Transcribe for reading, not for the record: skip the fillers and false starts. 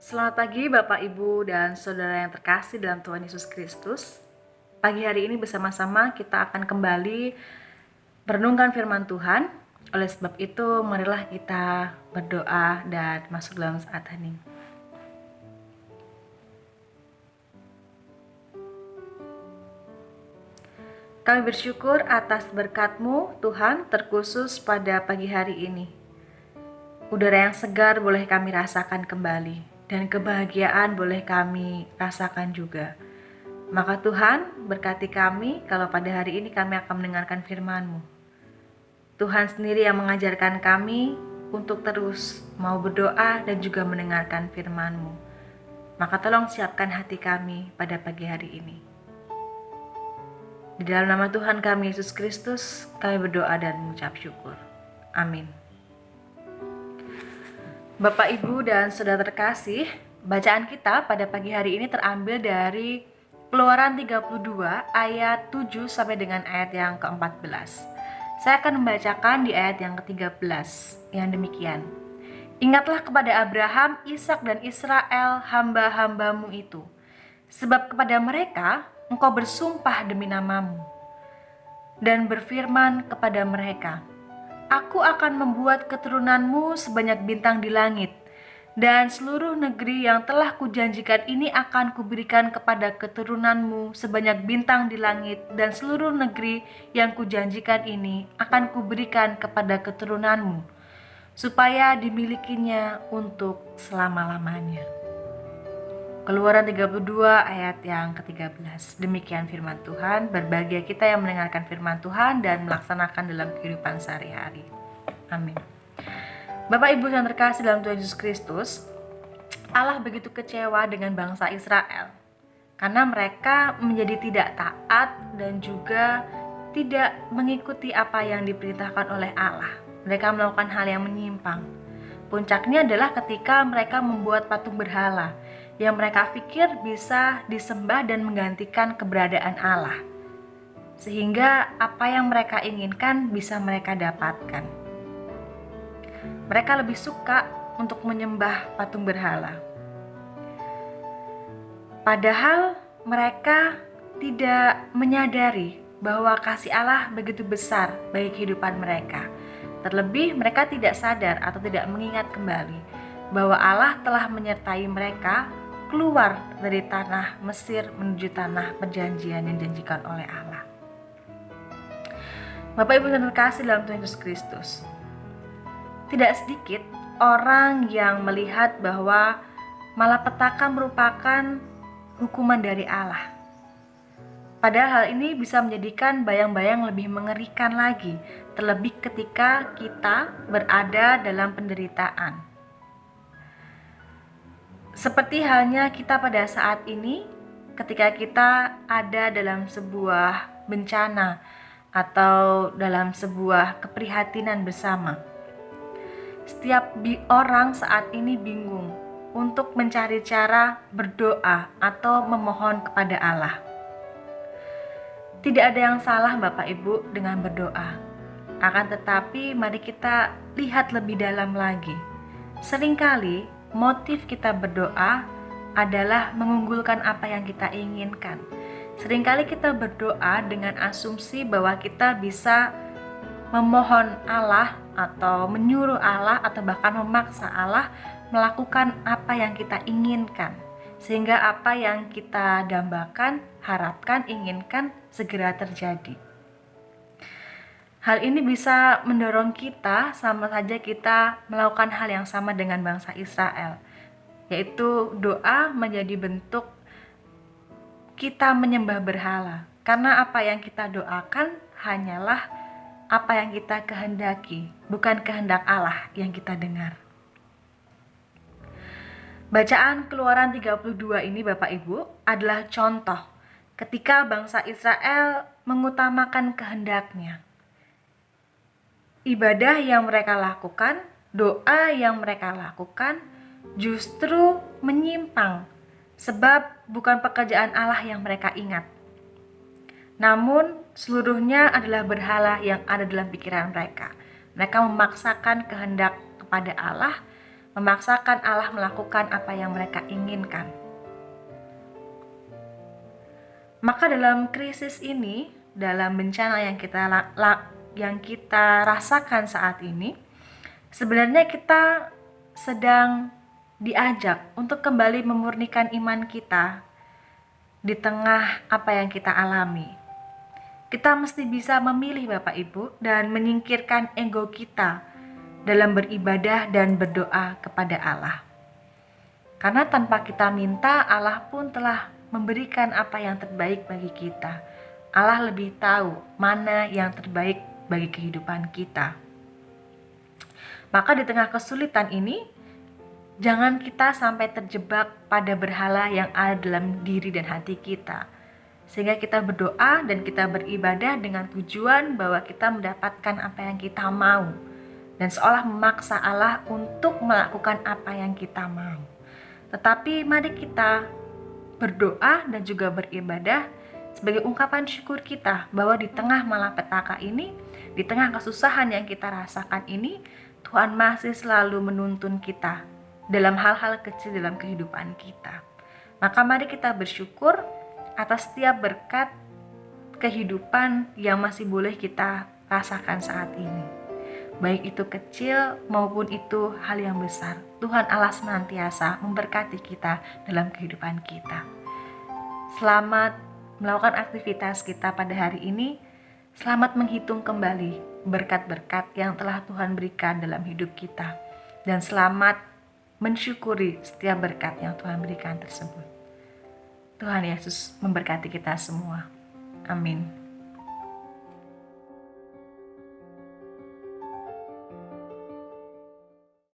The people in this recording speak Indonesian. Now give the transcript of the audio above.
Selamat pagi Bapak, Ibu, dan Saudara yang terkasih dalam Tuhan Yesus Kristus. Pagi hari ini bersama-sama kita akan kembali merenungkan firman Tuhan. Oleh sebab itu, marilah kita berdoa dan masuk dalam saat hening. Kami bersyukur atas berkat-Mu, Tuhan, terkhusus pada pagi hari ini. Udara yang segar boleh kami rasakan kembali, dan kebahagiaan boleh kami rasakan juga. Maka Tuhan, berkati kami kalau pada hari ini kami akan mendengarkan firman-Mu. Tuhan sendiri yang mengajarkan kami untuk terus mau berdoa dan juga mendengarkan firman-Mu. Maka tolong siapkan hati kami pada pagi hari ini. Di dalam nama Tuhan kami Yesus Kristus, kami berdoa dan mengucap syukur. Amin. Bapak, Ibu, dan Saudara terkasih, bacaan kita pada pagi hari ini terambil dari Keluaran 32 ayat 7 sampai dengan ayat yang ke-14. Saya akan membacakan di ayat yang ke-13 yang demikian. Ingatlah kepada Abraham, Ishak dan Israel, hamba-hambamu itu. Sebab kepada mereka engkau bersumpah demi namamu. Dan berfirman kepada mereka, Aku akan membuat keturunanmu sebanyak bintang di langit, dan seluruh negeri yang telah kujanjikan ini akan kuberikan kepada keturunanmu sebanyak bintang di langit, dan seluruh negeri yang kujanjikan ini akan kuberikan kepada keturunanmu, supaya dimilikinya untuk selama-lamanya. Keluaran 32 ayat yang ke-13. Demikian firman Tuhan. Berbahagia kita yang mendengarkan firman Tuhan dan melaksanakan dalam kehidupan sehari-hari. Amin. Bapak, Ibu yang terkasih dalam Tuhan Yesus Kristus, Allah begitu kecewa dengan bangsa Israel karena mereka menjadi tidak taat dan juga tidak mengikuti apa yang diperintahkan oleh Allah. Mereka melakukan hal yang menyimpang. Puncaknya adalah ketika mereka membuat patung berhala yang mereka pikir bisa disembah dan menggantikan keberadaan Allah, sehingga apa yang mereka inginkan bisa mereka dapatkan. Mereka lebih suka untuk menyembah patung berhala, padahal mereka tidak menyadari bahwa kasih Allah begitu besar bagi kehidupan mereka. Terlebih mereka tidak sadar atau tidak mengingat kembali bahwa Allah telah menyertai mereka keluar dari tanah Mesir menuju tanah perjanjian yang dijanjikan oleh Allah. Bapak, Ibu yang terkasih dalam Tuhan Yesus Kristus, tidak sedikit orang yang melihat bahwa malapetaka merupakan hukuman dari Allah. Padahal hal ini bisa menjadikan bayang-bayang lebih mengerikan lagi, terlebih ketika kita berada dalam penderitaan. Seperti halnya kita pada saat ini, ketika kita ada dalam sebuah bencana atau dalam sebuah keprihatinan bersama. Setiap orang saat ini bingung untuk mencari cara berdoa atau memohon kepada Allah. Tidak ada yang salah Bapak Ibu dengan berdoa. Akan tetapi mari kita lihat lebih dalam lagi. Seringkali motif kita berdoa adalah mengunggulkan apa yang kita inginkan. Seringkali kita berdoa dengan asumsi bahwa kita bisa memohon Allah atau menyuruh Allah atau bahkan memaksa Allah melakukan apa yang kita inginkan, sehingga apa yang kita dambakan, harapkan, inginkan segera terjadi. Hal ini bisa mendorong kita sama saja kita melakukan hal yang sama dengan bangsa Israel, yaitu doa menjadi bentuk kita menyembah berhala, karena apa yang kita doakan hanyalah apa yang kita kehendaki, bukan kehendak Allah yang kita dengar. Bacaan Keluaran 32 ini Bapak Ibu adalah contoh ketika bangsa Israel mengutamakan kehendaknya. Ibadah yang mereka lakukan, doa yang mereka lakukan justru menyimpang, sebab bukan pekerjaan Allah yang mereka ingat. Namun seluruhnya adalah berhala yang ada dalam pikiran mereka. Mereka memaksakan kehendak kepada Allah, memaksakan Allah melakukan apa yang mereka inginkan. Maka dalam krisis ini, dalam bencana yang kita rasakan saat ini, sebenarnya kita sedang diajak untuk kembali memurnikan iman kita di tengah apa yang kita alami. Kita mesti bisa memilih Bapak Ibu dan menyingkirkan ego kita dalam beribadah dan berdoa kepada Allah. Karena tanpa kita minta, Allah pun telah memberikan apa yang terbaik bagi kita. Allah lebih tahu mana yang terbaik bagi kehidupan kita. Maka di tengah kesulitan ini, jangan kita sampai terjebak pada berhala yang ada dalam diri dan hati kita. Sehingga kita berdoa dan kita beribadah dengan tujuan bahwa kita mendapatkan apa yang kita mau. Dan seolah memaksa Allah untuk melakukan apa yang kita mau. Tetapi mari kita berdoa dan juga beribadah sebagai ungkapan syukur kita bahwa di tengah malapetaka ini, di tengah kesusahan yang kita rasakan ini, Tuhan masih selalu menuntun kita dalam hal-hal kecil dalam kehidupan kita. Maka mari kita bersyukur atas setiap berkat kehidupan yang masih boleh kita rasakan saat ini. Baik itu kecil maupun itu hal yang besar. Tuhan Allah senantiasa memberkati kita dalam kehidupan kita. Selamat melakukan aktivitas kita pada hari ini. Selamat menghitung kembali berkat-berkat yang telah Tuhan berikan dalam hidup kita. Dan selamat mensyukuri setiap berkat yang Tuhan berikan tersebut. Tuhan Yesus memberkati kita semua. Amin.